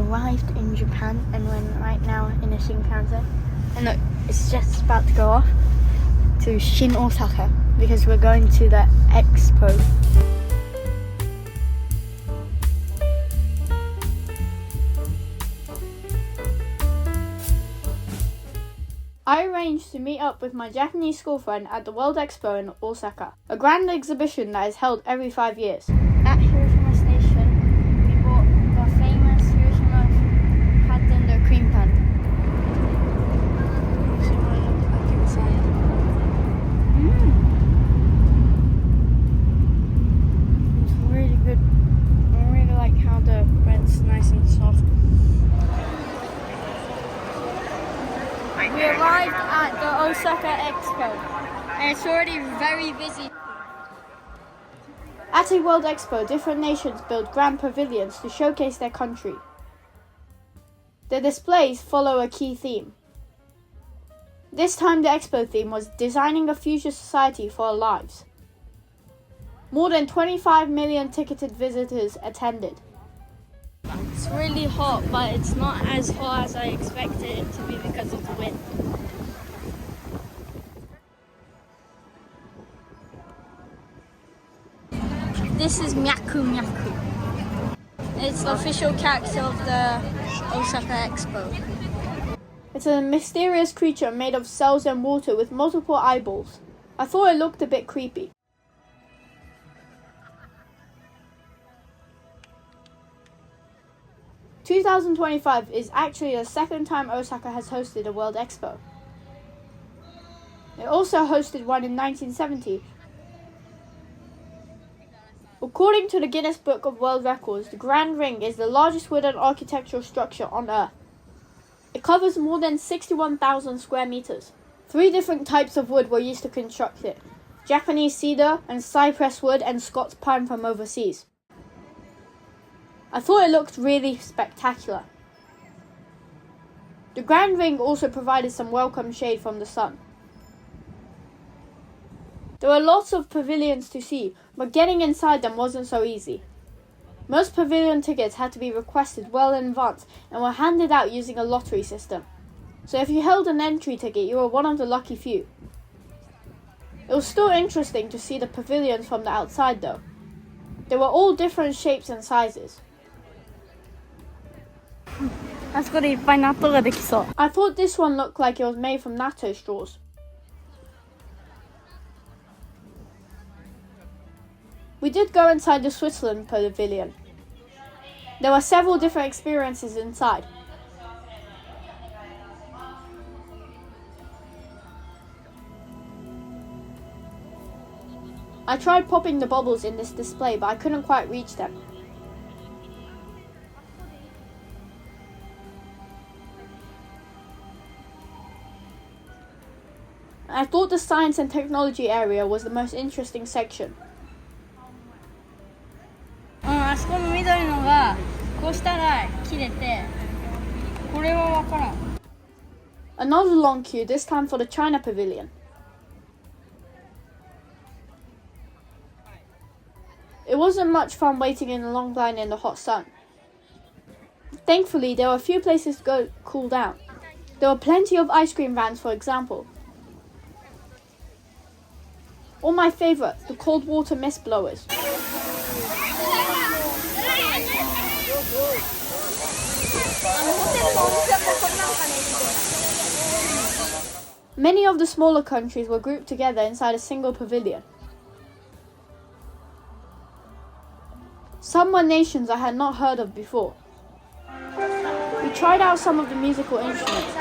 arrived in Japan and we're right now in a Shinkansen. And look, it's just about to go off to Shin-Osaka because we're going to the expo. I arranged to meet up with my Japanese school friend at the World Expo in Osaka, a grand exhibition that is held every 5 years. At Hiroshima Station, we bought the famous Hiroshima patent cream pan. See what it looks like inside. It's really good. I really like how the bread's nice and soft. We arrived at the Osaka Expo and it's already very busy. At a World Expo, different nations build grand pavilions to showcase their country. The displays follow a key theme. This time the expo theme was Designing a Future Society for Our Lives. More than 25 million ticketed visitors attended. It's really hot, but it's not as hot as I expected it to be because of the wind. This is Myaku-Myaku. It's the official character of the Osaka Expo. It's a mysterious creature made of cells and water with multiple eyeballs. I thought it looked a bit creepy. "2025 is actually the second time Osaka has hosted a World Expo. It also hosted one in 1970. According to the Guinness Book of World Records, the Grand Ring is the largest wooden architectural structure on Earth. It covers more than 61,000 square meters. 3 different types of wood were used to construct it: Japanese cedar and cypress wood and Scots pine from overseas. I thought it looked really spectacular. The Grand Ring also provided some welcome shade from the sun. There were lots of pavilions to see, but getting inside them wasn't so easy. Most pavilion tickets had to be requested well in advance and were handed out using a lottery system. So if you held an entry ticket, you were one of the lucky few. It was still interesting to see the pavilions from the outside though. They were all different shapes and sizes. I thought this one looked like it was made from natto straws. We did go inside the Switzerland Pavilion. There were several different experiences inside. I tried popping the bubbles in this display, but I couldn't quite reach them. I thought the science and technology area was the most interesting section. Another long queue, this time for the China Pavilion. It wasn't much fun waiting in a long line in the hot sun. Thankfully, there were a few places to go cool down. There were plenty of ice cream vans, for example. Or my favourite, the cold water mist blowers. Many of the smaller countries were grouped together inside a single pavilion. Some were nations I had not heard of before. We tried out some of the musical instruments.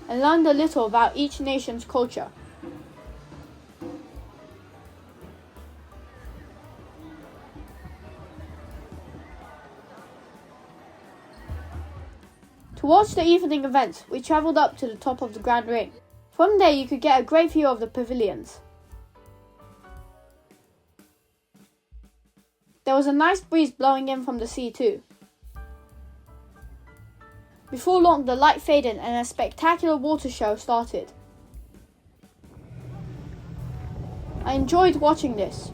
And learned a little about each nation's culture. To watch the evening events, we travelled up to the top of the Grand Ring. From there you could get a great view of the pavilions. There was a nice breeze blowing in from the sea too. Before long, the light faded and a spectacular water show started. I enjoyed watching this.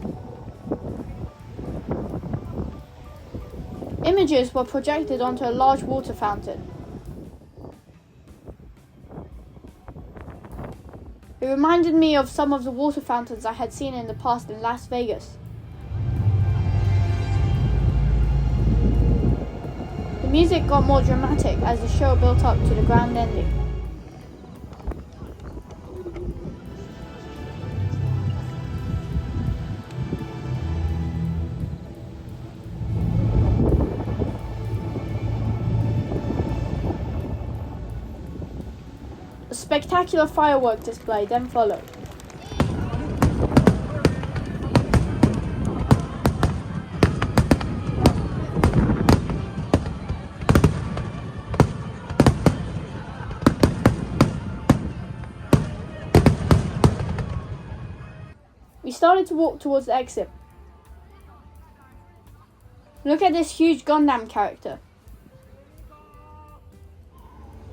Images were projected onto a large water fountain. It reminded me of some of the water fountains I had seen in the past in Las Vegas. The music got more dramatic as the show built up to the grand ending. A spectacular firework display then followed. We started to walk towards the exit. Look at this huge Gundam character.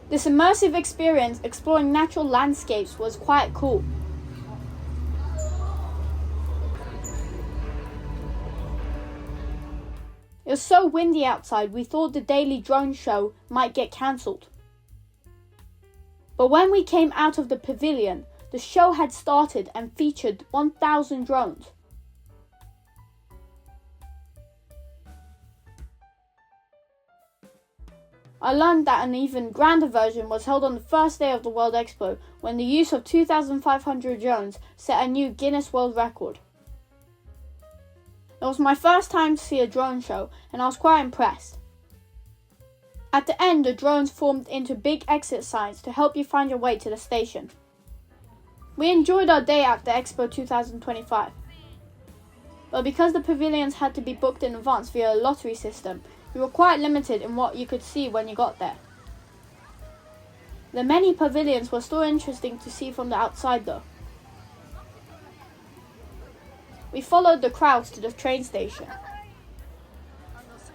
This immersive experience exploring natural landscapes was quite cool. It was so windy outside we thought the daily drone show might get cancelled. But when we came out of the pavilion, the show had started and featured 1,000 drones. I learned that an even grander version was held on the first day of the World Expo when the use of 2,500 drones set a new Guinness World Record. It was my first time to see a drone show and I was quite impressed. At the end, the drones formed into big exit signs to help you find your way to the station. We enjoyed our day at the Expo 2025. But because the pavilions had to be booked in advance via a lottery system, you were quite limited in what you could see when you got there. The many pavilions were still interesting to see from the outside though. We followed the crowds to the train station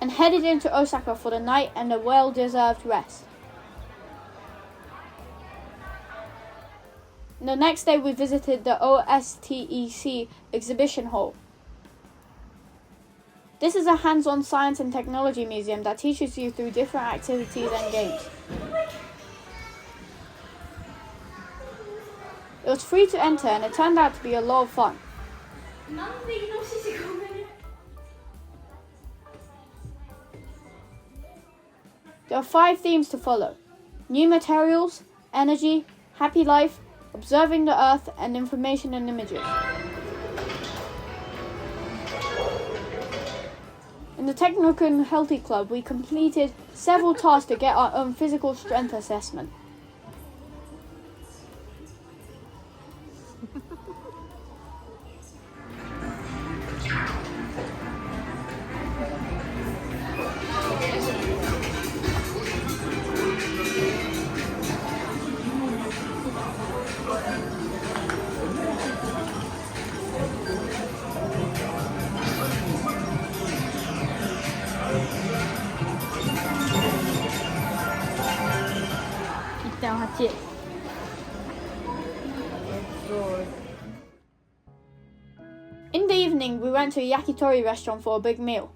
and headed into Osaka for the night and a well-deserved rest. The next day we visited the OSTEC exhibition hall. This is a hands-on science and technology museum that teaches you through different activities and games. It was free to enter and it turned out to be a lot of fun. There are 5 themes to follow: new materials, energy, happy life, observing the earth, and information and images. In the Technical Healthy Club, we completed several tasks to get our own physical strength assessment. In the evening, we went to a Yakitori restaurant for a big meal.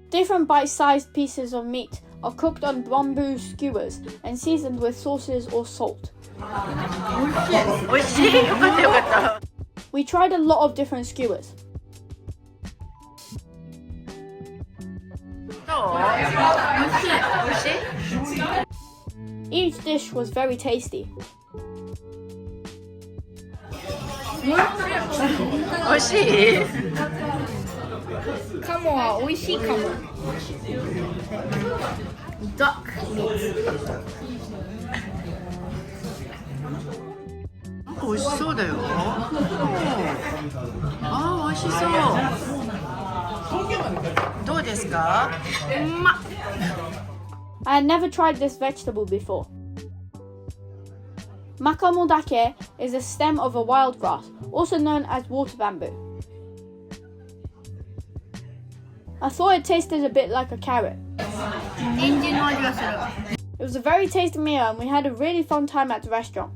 Different bite-sized pieces of meat are cooked on bamboo skewers and seasoned with sauces or salt. We tried a lot of different skewers. Each dish was very tasty. Duck meat. 美味しそうだよ。ああ、美味しそう。どうですか？I had never tried this vegetable before. Makamodake is a stem of a wild grass, also known as water bamboo. I thought it tasted a bit like a carrot. It It was a very tasty meal and we had a really fun time at the restaurant.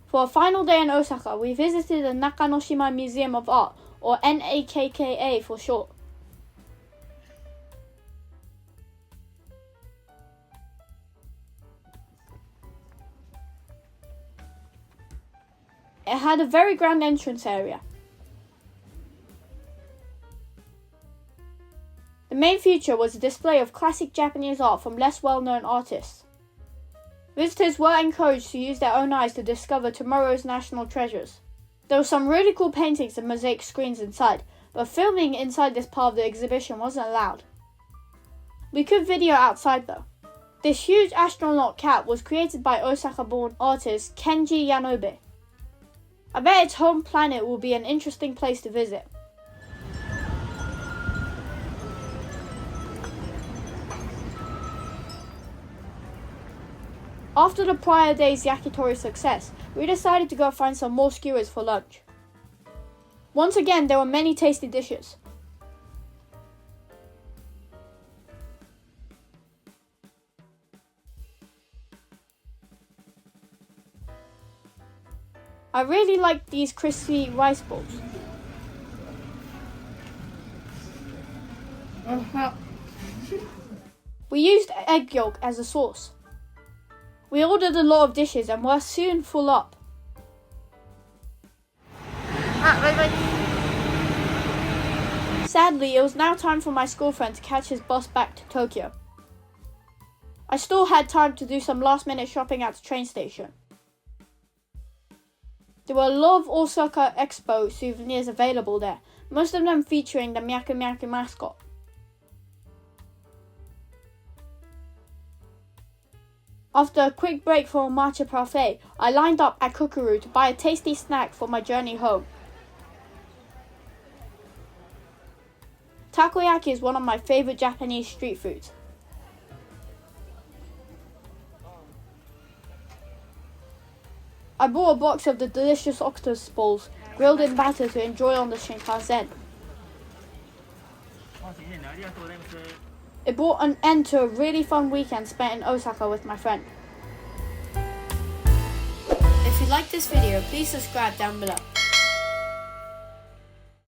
For a final day in Osaka, we visited the Nakanoshima Museum of Art, or NAKKA for short. It had a very grand entrance area. The main feature was a display of classic Japanese art from less well-known artists. Visitors were encouraged to use their own eyes to discover tomorrow's national treasures. There were some really cool paintings and mosaic screens inside, but filming inside this part of the exhibition wasn't allowed. We could video outside though. This huge astronaut cat was created by Osaka-born artist Kenji Yanobe. I bet its home planet will be an interesting place to visit. After the prior day's Yakitori success, we decided to go find some more skewers for lunch. Once again, there were many tasty dishes. I really liked these crispy rice balls. We used egg yolk as a sauce. We ordered a lot of dishes and were soon full up. Sadly, it was now time for my school friend to catch his bus back to Tokyo. I still had time to do some last-minute shopping at the train station. There were a lot of Osaka Expo souvenirs available there, most of them featuring the Myaku-Myaku mascot. After a quick break for a matcha parfait, I lined up at Kukuru to buy a tasty snack for my journey home. Takoyaki is one of my favorite Japanese street foods. I bought a box of the delicious octopus balls, grilled in batter to enjoy on the Shinkansen. It brought an end to a really fun weekend spent in Osaka with my friend. If you liked this video, please subscribe down below.